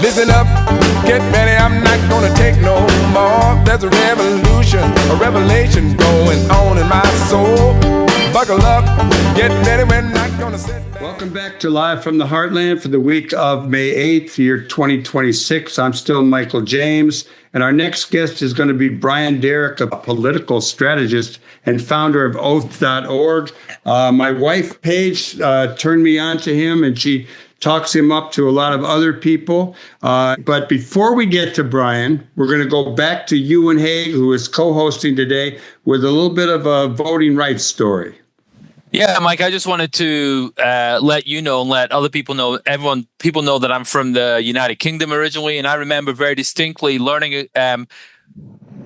Listen up, get ready, I'm not gonna take no more. There's a revolution, a revelation going on in my soul. Buckle up, get ready, we're not gonna sit back. Welcome back to Live from the Heartland for the week of May 8th, year 2026. I'm still Michael James, and our next guest is going to be Brian Derrick, a political strategist and founder of Oath.org. My wife, Paige, turned me on to him, and she talks him up to a lot of other people. But before we get to Brian, we're going to go back to Euan Hague, who is co-hosting today, with a little bit of a voting rights story. Yeah, Mike, I just wanted to let you know and let other people know, people know that I'm from the United Kingdom originally. And I remember very distinctly learning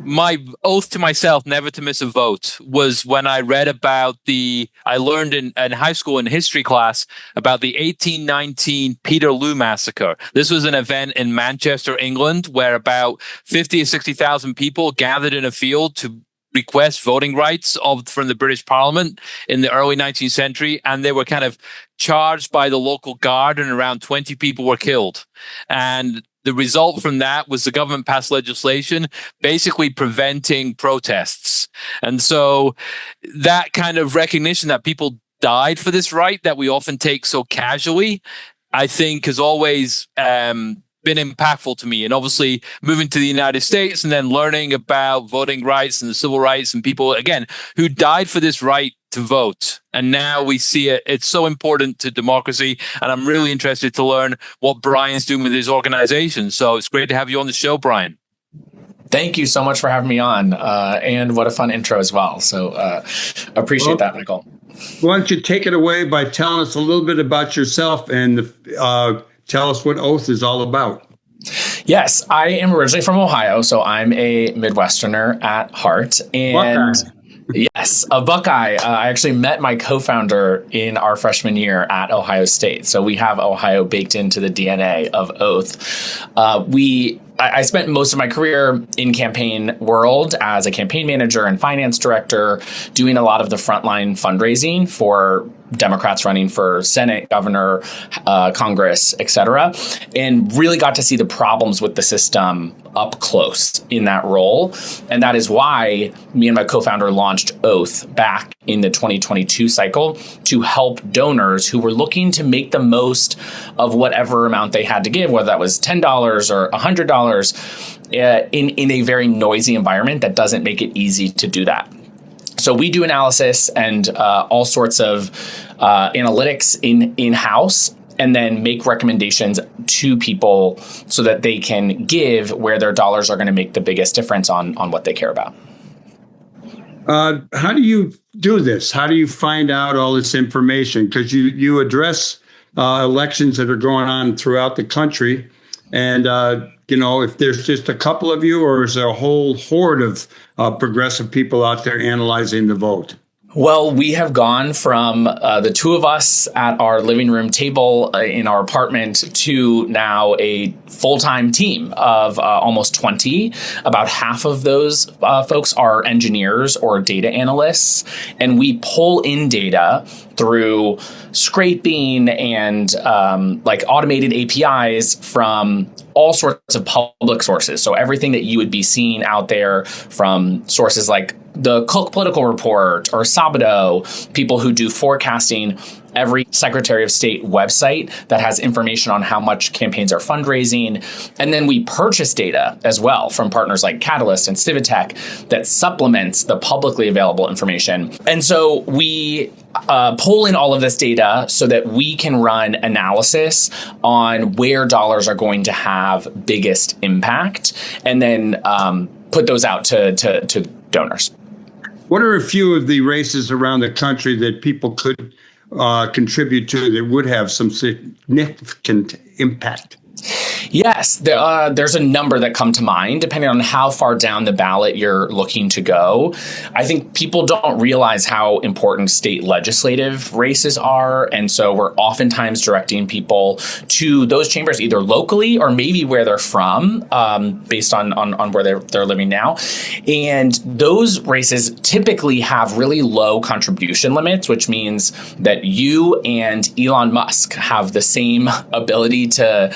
my oath to myself never to miss a vote was when I read about I learned in high school in history class about the 1819 Peterloo massacre. This was an event in Manchester, England, where about 50 or 60,000 people gathered in a field to request voting rights from the British Parliament in the early 19th century. And they were kind of charged by the local guard, and around 20 people were killed. And the result from that was the government passed legislation basically preventing protests. And so that kind of recognition that people died for this right that we often take so casually, I think has always been impactful to me. And obviously moving to the United States and then learning about voting rights and the civil rights and people, again, who died for this right to vote. And now we see it. It's so important to democracy. And I'm really interested to learn what Brian's doing with his organization. So it's great to have you on the show, Brian. Thank you so much for having me on. And what a fun intro as well. So appreciate that, Michael. Why don't you take it away by telling us a little bit about yourself and tell us what Oath is all about. Yes, I am originally from Ohio, so I'm a Midwesterner at heart. And yes, a Buckeye. I actually met my co-founder in our freshman year at Ohio State. So we have Ohio baked into the DNA of Oath. I spent most of my career in campaign world as a campaign manager and finance director, doing a lot of the frontline fundraising for Democrats running for Senate, governor, Congress, et cetera, and really got to see the problems with the system up close in that role. And that is why me and my co-founder launched Oath back in the 2022 cycle to help donors who were looking to make the most of whatever amount they had to give, whether that was $10 or $100, in a very noisy environment that doesn't make it easy to do that. So we do analysis and all sorts of analytics in-house, and then make recommendations to people so that they can give where their dollars are going to make the biggest difference on what they care about. How do you do this? How do you find out all this information? Because you address elections that are going on throughout the country. And, if there's just a couple of you, or is there a whole horde of progressive people out there analyzing the vote? Well, we have gone from the two of us at our living room table in our apartment to now a full-time team of almost 20. About half of those folks are engineers or data analysts, and we pull in data through scraping and automated APIs from all sorts of public sources. So everything that you would be seeing out there from sources like the Cook Political Report or Sabato, people who do forecasting, every Secretary of State website that has information on how much campaigns are fundraising. And then we purchase data as well from partners like Catalyst and Civitech that supplements the publicly available information. And so we pull in all of this data so that we can run analysis on where dollars are going to have biggest impact, and then put those out to donors. What are a few of the races around the country that people could contribute to that would have some significant impact? Yes, there's a number that come to mind depending on how far down the ballot you're looking to go. I think people don't realize how important state legislative races are. And so we're oftentimes directing people to those chambers either locally or maybe where they're from, based on where they're living now. And those races typically have really low contribution limits, which means that you and Elon Musk have the same ability to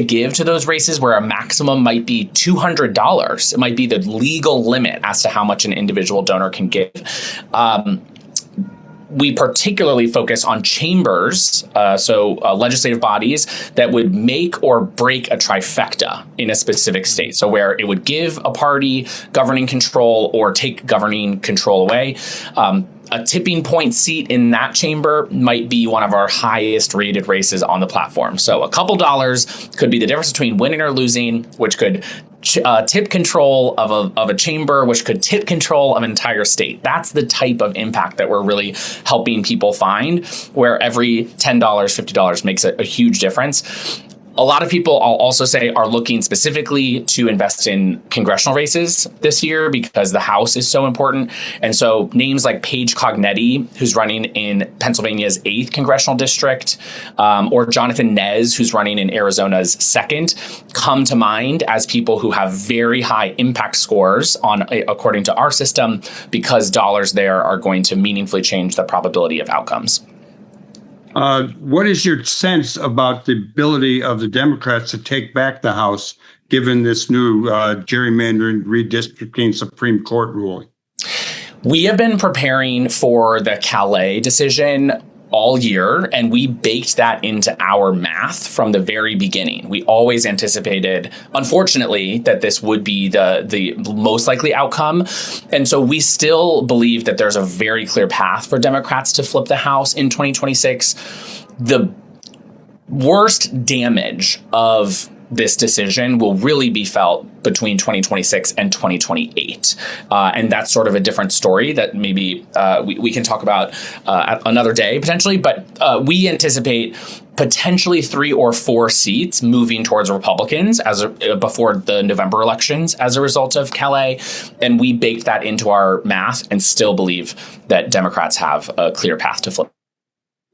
give to into those races where a maximum might be $200. It might be the legal limit as to how much an individual donor can give. We particularly focus on chambers, legislative bodies that would make or break a trifecta in a specific state. So where it would give a party governing control or take governing control away. A tipping point seat in that chamber might be one of our highest rated races on the platform. So a couple dollars could be the difference between winning or losing, which could tip control of a chamber, which could tip control of an entire state. That's the type of impact that we're really helping people find, where every $10, $50 makes a huge difference. A lot of people, I'll also say, are looking specifically to invest in congressional races this year because the House is so important. And so names like Paige Cognetti, who's running in Pennsylvania's 8th congressional district, or Jonathan Nez, who's running in Arizona's 2nd, come to mind as people who have very high impact scores according to our system, because dollars there are going to meaningfully change the probability of outcomes. What is your sense about the ability of the Democrats to take back the House, given this new gerrymandering redistricting Supreme Court ruling? We have been preparing for the Calais decision all year, and we baked that into our math from the very beginning. We always anticipated, unfortunately, that this would be the most likely outcome. And so we still believe that there's a very clear path for Democrats to flip the House in 2026. The worst damage of this decision will really be felt between 2026 and 2028. And that's sort of a different story that maybe we can talk about another day potentially. But we anticipate potentially 3 or 4 seats moving towards Republicans before the November elections as a result of Calais. And we baked that into our math and still believe that Democrats have a clear path to flip.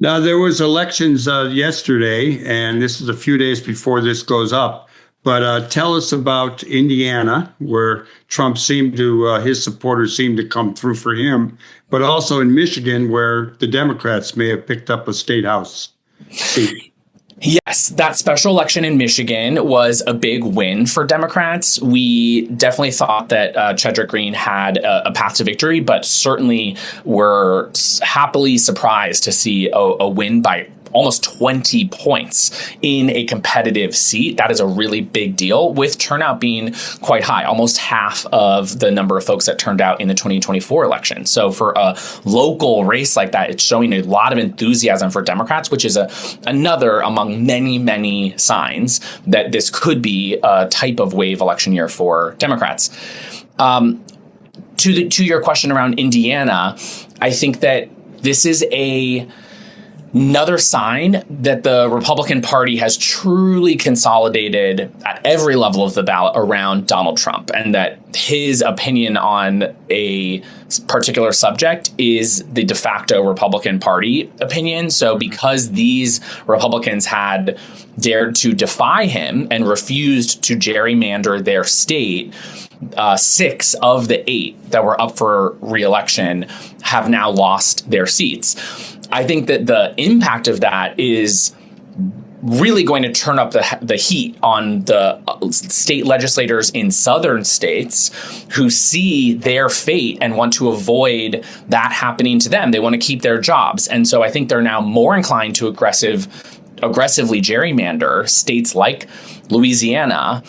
Now, there was elections yesterday, and this is a few days before this goes up. But tell us about Indiana, where Trump his supporters seemed to come through for him, but also in Michigan, where the Democrats may have picked up a state house seat. Yes, that special election in Michigan was a big win for Democrats. We definitely thought that Chedrick Green had a path to victory, but certainly were happily surprised to see a win by almost 20 points in a competitive seat. That is a really big deal, with turnout being quite high, almost half of the number of folks that turned out in the 2024 election. So for a local race like that, it's showing a lot of enthusiasm for Democrats, which is another among many, many signs that this could be a type of wave election year for Democrats. To your question around Indiana, I think that this is another sign that the Republican Party has truly consolidated at every level of the ballot around Donald Trump, and that his opinion on a particular subject is the de facto Republican Party opinion. So because these Republicans had dared to defy him and refused to gerrymander their state, 6 of the 8 that were up for re-election have now lost their seats. I think that the impact of that is really going to turn up the heat on the state legislators in southern states who see their fate and want to avoid that happening to them. They want to keep their jobs. And so I think they're now more inclined to aggressively gerrymander states like Louisiana,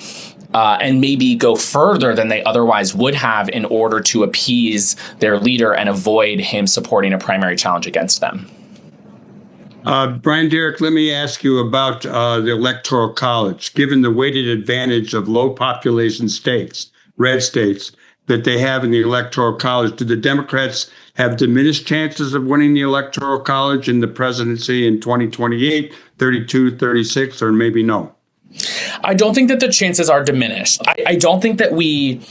and maybe go further than they otherwise would have in order to appease their leader and avoid him supporting a primary challenge against them. Brian Derrick, let me ask you about the Electoral College. Given the weighted advantage of low population states, red states, that they have in the Electoral College, do the Democrats have diminished chances of winning the Electoral College in the presidency in 2028, 32, 36, or maybe no? I don't think that the chances are diminished. I don't think that we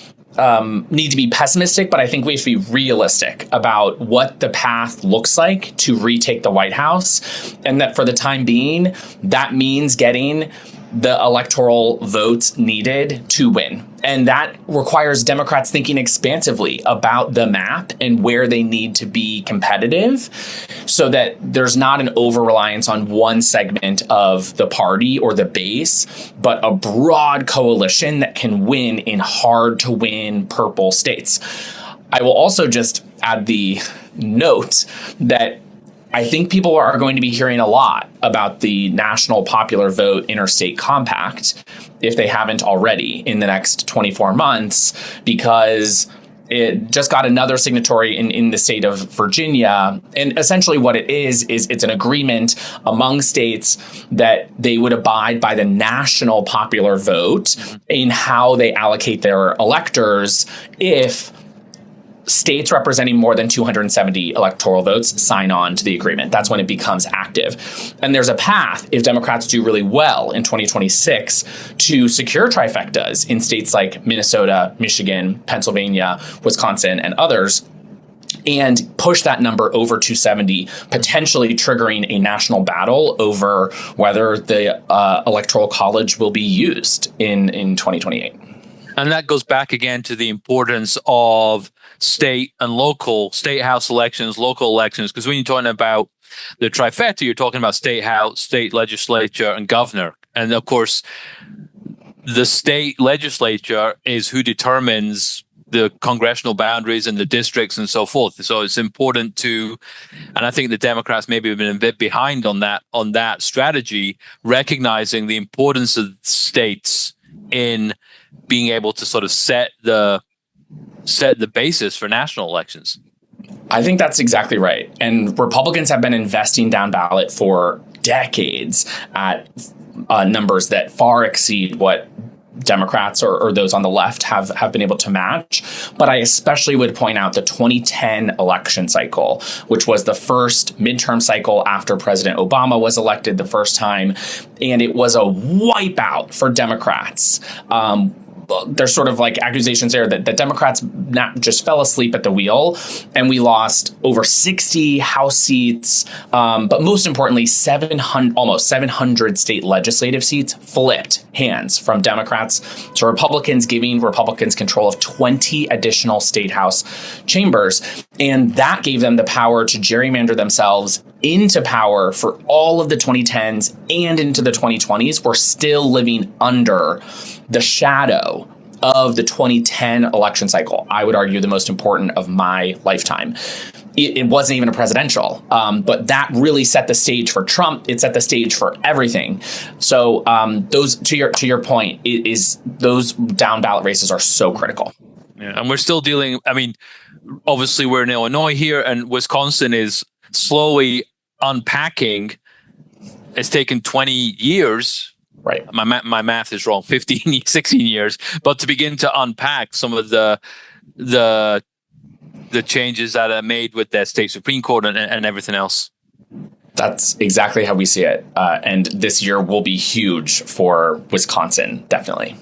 need to be pessimistic, but I think we have to be realistic about what the path looks like to retake the White House, and that for the time being, that means getting the electoral votes needed to win. And that requires Democrats thinking expansively about the map and where they need to be competitive so that there's not an over-reliance on one segment of the party or the base, but a broad coalition that can win in hard-to-win purple states. I will also just add the note that I think people are going to be hearing a lot about the National Popular Vote Interstate Compact, if they haven't already, in the next 24 months, because it just got another signatory in the state of Virginia. And essentially what it is it's an agreement among states that they would abide by the national popular vote in how they allocate their electors if states representing more than 270 electoral votes sign on to the agreement. That's when it becomes active. And there's a path, if Democrats do really well in 2026, to secure trifectas in states like Minnesota, Michigan, Pennsylvania, Wisconsin, and others, and push that number over 270, potentially triggering a national battle over whether the Electoral College will be used in 2028. And that goes back again to the importance of state and local, state house elections, local elections, because when you're talking about the trifecta, you're talking about state house, state legislature, and governor. And of course, the state legislature is who determines the congressional boundaries and the districts and so forth. So it's important to, and I think the Democrats maybe have been a bit behind on that strategy, recognizing the importance of states in being able to sort of set the basis for national elections. I think that's exactly right. And Republicans have been investing down ballot for decades at numbers that far exceed what Democrats or those on the left have been able to match. But I especially would point out the 2010 election cycle, which was the first midterm cycle after President Obama was elected the first time. And it was a wipeout for Democrats. There's sort of like accusations there that Democrats not just fell asleep at the wheel, and we lost over 60 House seats, but most importantly, almost 700 state legislative seats flipped hands from Democrats to Republicans, giving Republicans control of 20 additional state House chambers. And that gave them the power to gerrymander themselves into power for all of the 2010s and into the 2020s. We're still living under the shadow of the 2010 election cycle. I would argue the most important of my lifetime. It wasn't even a presidential, but that really set the stage for Trump. It set the stage for everything. So those, to your point, those down ballot races are so critical. Yeah, and we're still dealing. I mean, obviously we're in Illinois here, and Wisconsin is slowly unpacking. It's taken 20 years. Right. My math is wrong, 16 years. But to begin to unpack some of the changes that are made with the state Supreme Court and everything else. That's exactly how we see it. And this year will be huge for Wisconsin, definitely.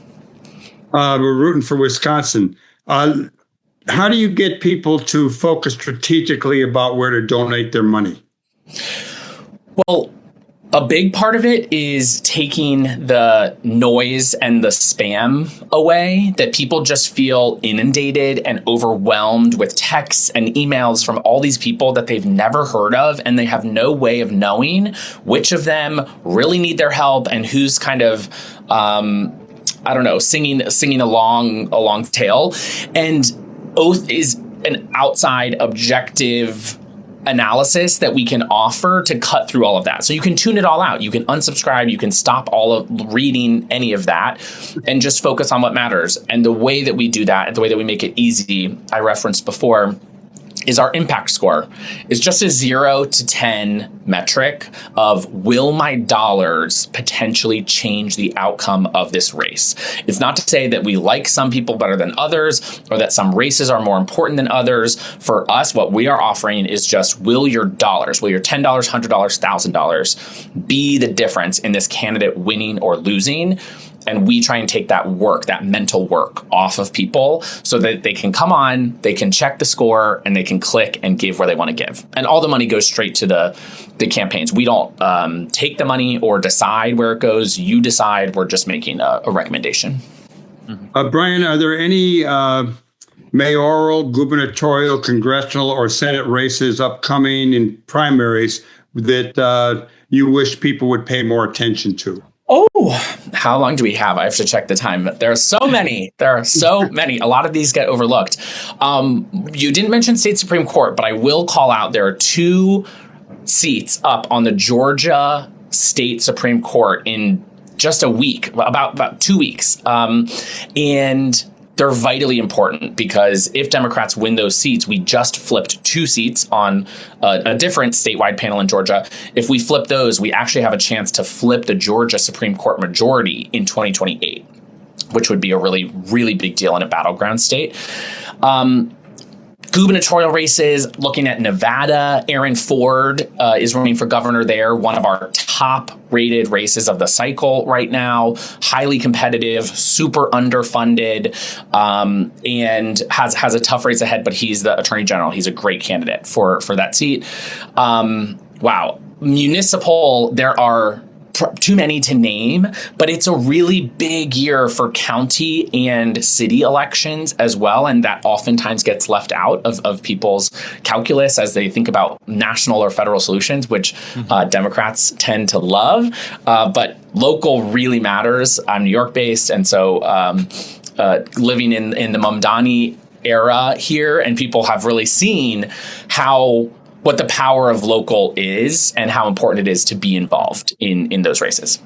We're rooting for Wisconsin. How do you get people to focus strategically about where to donate their money? Well, a big part of it is taking the noise and the spam away, that people just feel inundated and overwhelmed with texts and emails from all these people that they've never heard of, and they have no way of knowing which of them really need their help and who's kind of, singing a long tail. And Oath is an outside objective analysis that we can offer to cut through all of that. So you can tune it all out. You can unsubscribe. You can stop all of reading any of that and just focus on what matters. And the way that we do that, and the way that we make it easy, I referenced before, is our impact score. It's just a 0 to 10 metric of, will my dollars potentially change the outcome of this race? It's not to say that we like some people better than others, or that some races are more important than others. For us, what we are offering is just, will your dollars, will your $10, $100, $1,000 be the difference in this candidate winning or losing? And we try and take that work, that mental work, off of people so that they can come on, they can check the score, and they can click and give where they want to give. And all the money goes straight to the the campaigns. We don't take the money or decide where it goes. You decide. We're just making a recommendation. Brian, are there any mayoral, gubernatorial, congressional, or Senate races upcoming in primaries that you wish people would pay more attention to? Oh, how long do we have? I have to check the time. There are so many. A lot of these get overlooked. You didn't mention state Supreme Court, but I will call out there are 2 seats up on the Georgia State Supreme Court in just a week, about 2 weeks. And they're vitally important because if Democrats win those seats, we just flipped 2 seats on a different statewide panel in Georgia. If we flip those, we actually have a chance to flip the Georgia Supreme Court majority in 2028, which would be a really, really big deal in a battleground state. Gubernatorial races, looking at Nevada, Aaron Ford is running for governor there, one of our top rated races of the cycle right now, highly competitive, super underfunded, and has a tough race ahead, but he's the attorney general. He's a great candidate for that seat. Wow. Municipal, there are too many to name, but it's a really big year for county and city elections as well. And that oftentimes gets left out of people's calculus as they think about national or federal solutions, which Democrats tend to love. But local really matters. I'm New York based. And so living in the Mamdani era here, and people have really seen what the power of local is and how important it is to be involved in those races.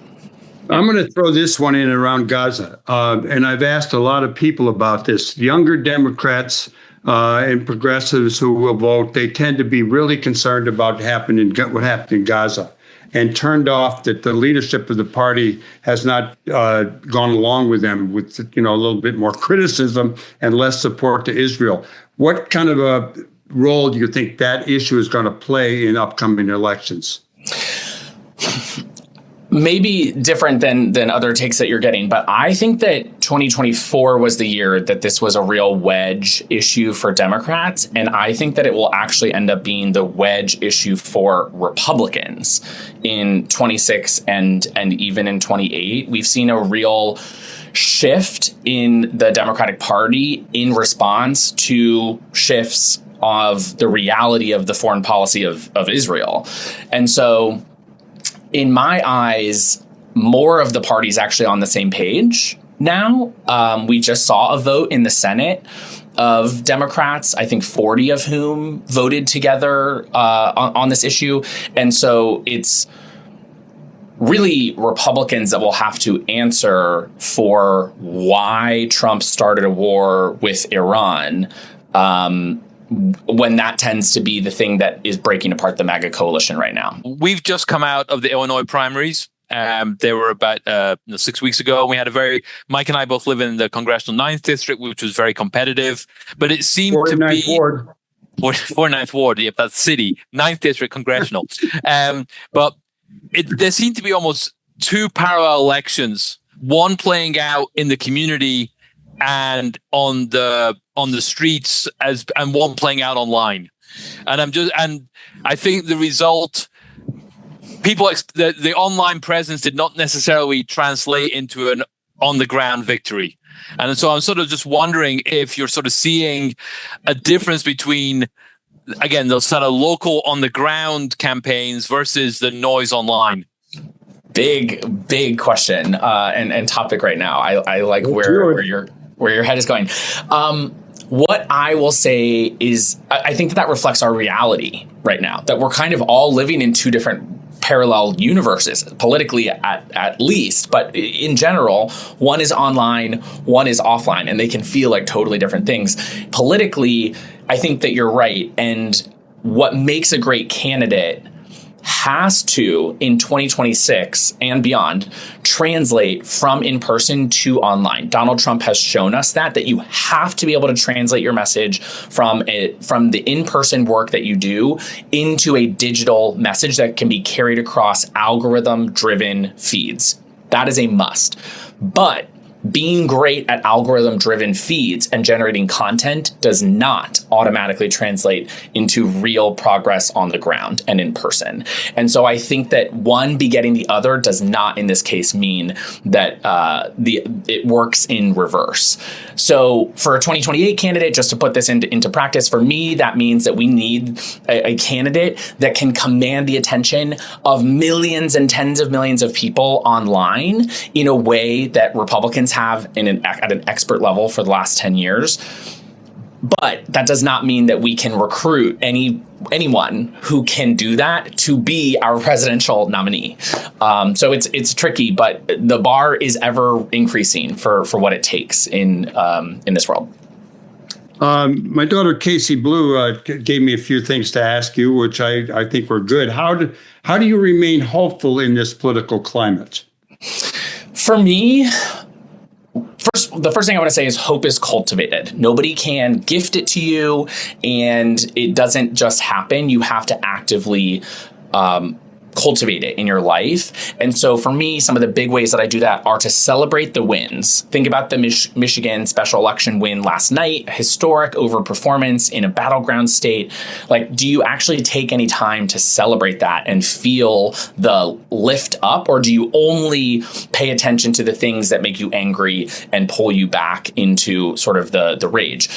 I'm going to throw this one in around Gaza. And I've asked a lot of people about this. Younger Democrats and progressives who will vote, they tend to be really concerned about what happened in Gaza, and turned off that the leadership of the party has not gone along with them with, a little bit more criticism and less support to Israel. What kind of a role do you think that issue is going to play in upcoming elections? Maybe different than other takes that you're getting, but I think that 2024 was the year that this was a real wedge issue for Democrats, and I think that it will actually end up being the wedge issue for Republicans in 26 and even in 28. We've seen a real shift in the Democratic Party in response to shifts of the reality of the foreign policy of Israel. And so in my eyes, more of the party's actually on the same page now. We just saw a vote in the Senate of Democrats, I think 40 of whom voted together on this issue. And so it's really Republicans that will have to answer for why Trump started a war with Iran, when that tends to be the thing that is breaking apart the MAGA coalition right now. We've just come out of the Illinois primaries. They were about 6 weeks ago. We had Mike and I both live in the congressional 9th district, which was very competitive, but it seemed to be... 49th Ward, yep, that's city, 9th district congressional. But there seemed to be almost 2 parallel elections, one playing out in the community and on the streets and one playing out online. And I think the result, the online presence did not necessarily translate into an on the ground victory. And so I'm sort of just wondering if you're sort of seeing a difference between, again, those sort of local on the ground campaigns versus the noise online. Big question and topic right now. I like where your head is going. What I will say is I think that reflects our reality right now, that we're kind of all living in 2 different parallel universes, politically at least, but in general, one is online, one is offline, and they can feel like totally different things. Politically, I think that you're right, and what makes a great candidate has to, in 2026 and beyond, translate from in-person to online. Donald Trump has shown us that you have to be able to translate your message from the in-person work that you do into a digital message that can be carried across algorithm-driven feeds. That is a must. But being great at algorithm-driven feeds and generating content does not automatically translate into real progress on the ground and in person. And so I think that one begetting the other does not, in this case, mean that it works in reverse. So for a 2028 candidate, just to put this into practice, for me, that means that we need a candidate that can command the attention of millions and tens of millions of people online in a way that Republicans have at an expert level for the last 10 years. But that does not mean that we can recruit anyone who can do that to be our presidential nominee. So it's tricky, but the bar is ever increasing for what it takes in this world. My daughter Casey Blue gave me a few things to ask you, which I think were good. How do you remain hopeful in this political climate? For me, the first thing I want to say is hope is cultivated. Nobody can gift it to you, and it doesn't just happen. You have to actively cultivate it in your life. And so for me, some of the big ways that I do that are to celebrate the wins. Think about the Michigan special election win last night, historic overperformance in a battleground state. Like, do you actually take any time to celebrate that and feel the lift up, or do you only pay attention to the things that make you angry and pull you back into sort of the rage?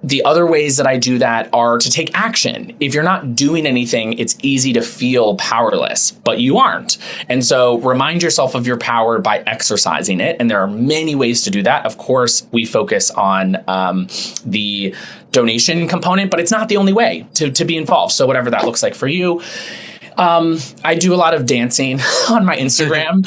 The other ways that I do that are to take action. If you're not doing anything, it's easy to feel powerless, but you aren't. And so remind yourself of your power by exercising it. And there are many ways to do that. Of course, we focus on the donation component, but it's not the only way to be involved. So whatever that looks like for you. I do a lot of dancing on my Instagram,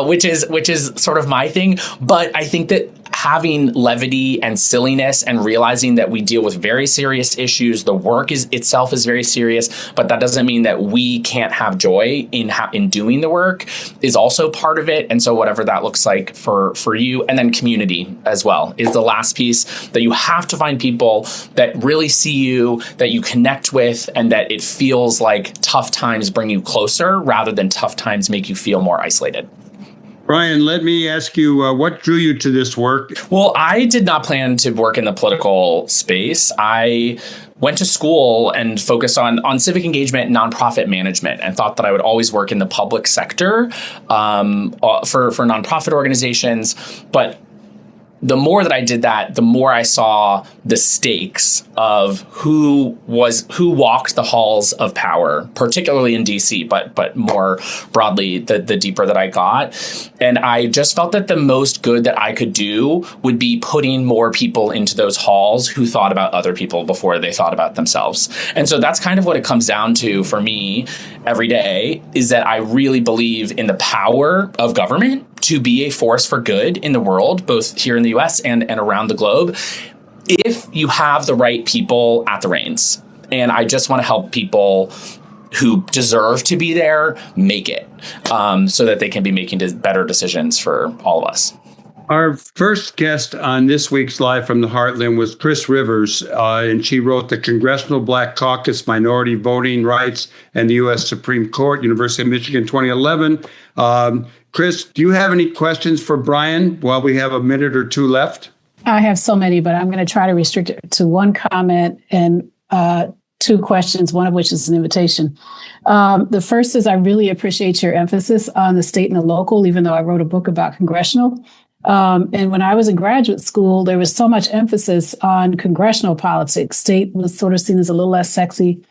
which is sort of my thing. But I think that having levity and silliness and realizing that we deal with very serious issues, the work itself is very serious, but that doesn't mean that we can't have joy in doing the work is also part of it. And so whatever that looks like for you, and then community as well is the last piece, that you have to find people that really see you, that you connect with, and that it feels like tough times bring you closer rather than tough times make you feel more isolated. Brian, let me ask you, what drew you to this work? Well, I did not plan to work in the political space. I went to school and focused on civic engagement and nonprofit management, and thought that I would always work in the public sector for nonprofit organizations. But the more that I did that, the more I saw the stakes of who walked the halls of power, particularly in DC, but more broadly, the deeper that I got. And I just felt that the most good that I could do would be putting more people into those halls who thought about other people before they thought about themselves. And so that's kind of what it comes down to for me every day, is that I really believe in the power of government to be a force for good in the world, both here in the US and around the globe, if you have the right people at the reins. And I just want to help people who deserve to be there make it, so that they can be making better decisions for all of us. Our first guest on this week's Live from the Heartland was Chris Rivers, and she wrote The Congressional Black Caucus, Minority Voting Rights, and the U.S. Supreme Court, University of Michigan, 2011. Chris, do you have any questions for Brian while we have a minute or two left? I have so many, but I'm going to try to restrict it to one comment and two questions, one of which is an invitation. The first is I really appreciate your emphasis on the state and the local, even though I wrote a book about congressional. And when I was in graduate school, there was so much emphasis on congressional politics. State was sort of seen as a little less sexy.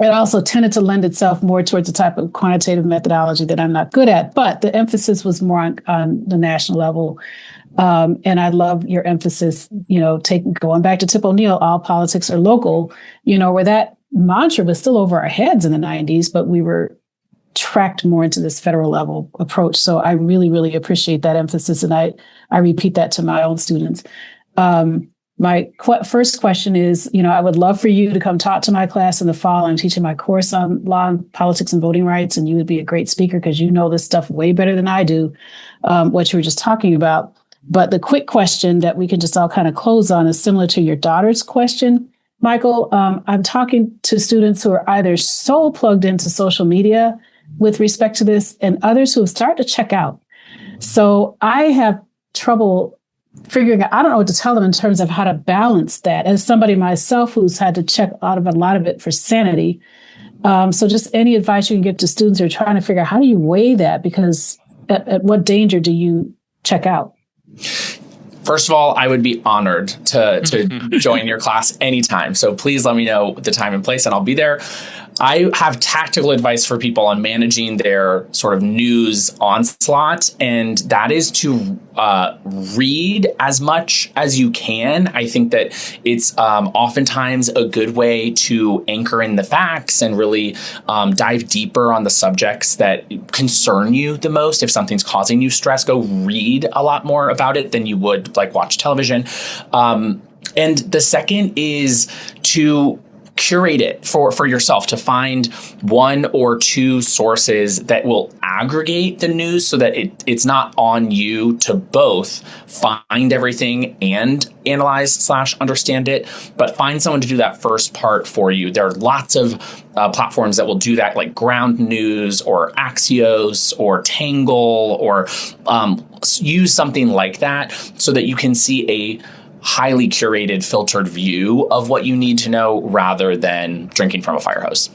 It also tended to lend itself more towards the type of quantitative methodology that I'm not good at. But the emphasis was more on the national level. And I love your emphasis, going back to Tip O'Neill, all politics are local, where that mantra was still over our heads in the 90s, but we were tracked more into this federal level approach. So I really, really appreciate that emphasis. And I repeat that to my own students. My first question is, I would love for you to come talk to my class in the fall. I'm teaching my course on law, politics, and voting rights, and you would be a great speaker because you know this stuff way better than I do, what you were just talking about. But the quick question that we can just all kind of close on is similar to your daughter's question, Michael. I'm talking to students who are either so plugged into social media with respect to this, and others who have started to check out. So I have trouble figuring out, I don't know what to tell them in terms of how to balance that as somebody myself who's had to check out of a lot of it for sanity. So just any advice you can give to students who are trying to figure out, how do you weigh that? Because at what danger do you check out? First of all, I would be honored to join your class anytime. So please let me know the time and place and I'll be there. I have tactical advice for people on managing their sort of news onslaught, and that is to read as much as you can. I think that it's oftentimes a good way to anchor in the facts and really dive deeper on the subjects that concern you the most. If something's causing you stress, go read a lot more about it than you would like watch television. And the second is to curate it for yourself, to find one or two sources that will aggregate the news so that it's not on you to both find everything and analyze / understand it, but find someone to do that first part for you. There are lots of platforms that will do that, like Ground News or Axios or Tangle, or use something like that so that you can see a highly curated, filtered view of what you need to know rather than drinking from a fire hose.